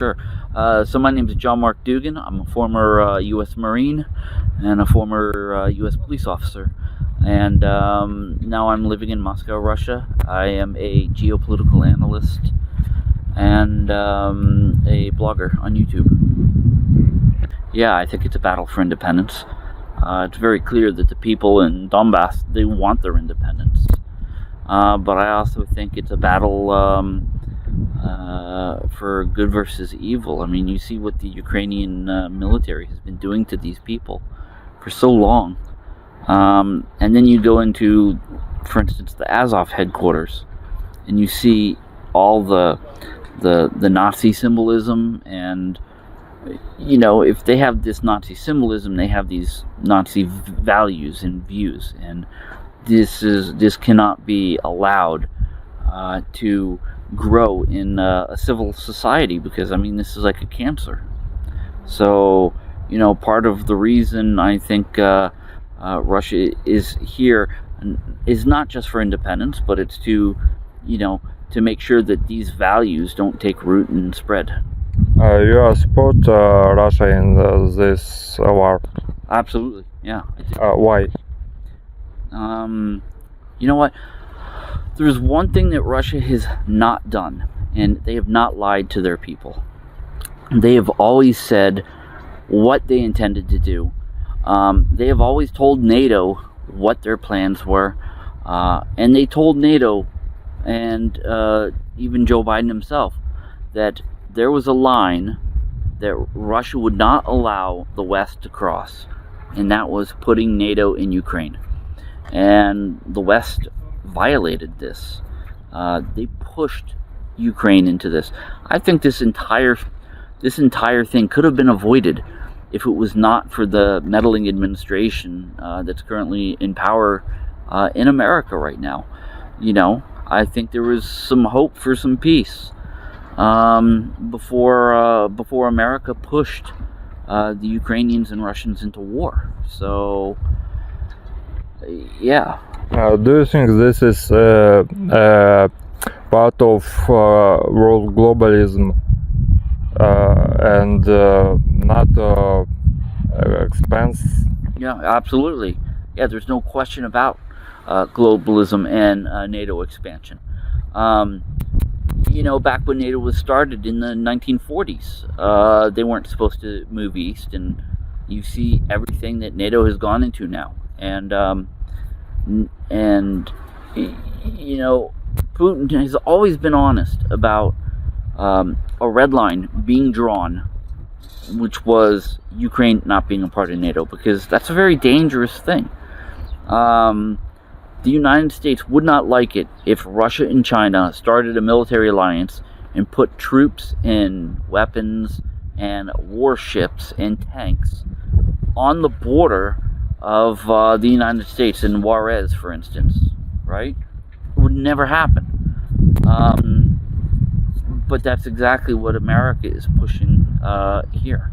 Sure. So my name is John Mark Doggan. I'm a former U.S. Marine and a former U.S. police officer. And now I'm living in Moscow, Russia. I am a geopolitical analyst and a blogger on YouTube. Yeah, I think it's a battle for independence. It's very clear that the people in Donbass, they want their independence. But I also think it's a battle for good versus evil. I mean, you see what the Ukrainian military has been doing to these people for so long. And then you go into, for instance, the Azov headquarters, and you see all the Nazi symbolism. And, you know, if they have this Nazi symbolism, they have these Nazi values and views. And this cannot be allowed to grow in a civil society, because I mean, this is like a cancer. So, you know, part of the reason I think Russia is here is not just for independence, but it's to, you know, to make sure that these values don't take root and spread. You support Russia in this war? Absolutely, yeah. Why? You know what? There's one thing that Russia has not done, and they have not lied to their people. They have always said what they intended to do. They have always told NATO what their plans were, and they told NATO and even Joe Biden himself that there was a line that Russia would not allow the West to cross, and that was putting NATO in Ukraine. And the West violated this. They pushed Ukraine into this. I think this entire thing could have been avoided if it was not for the meddling administration that's currently in power in America right now. You know, I think there was some hope for some peace before America pushed the Ukrainians and Russians into war. So, yeah. Do you think this is part of world globalism and not expense? Yeah, absolutely. Yeah, there's no question about globalism and NATO expansion. You know, back when NATO was started in the 1940s, they weren't supposed to move east, and you see everything that NATO has gone into now. And you know, Putin has always been honest about a red line being drawn, which was Ukraine not being a part of NATO, because that's a very dangerous thing. The United States would not like it if Russia and China started a military alliance and put troops and weapons and warships and tanks on the border of the United States in Juarez, for instance, right? It would never happen. But that's exactly what America is pushing here.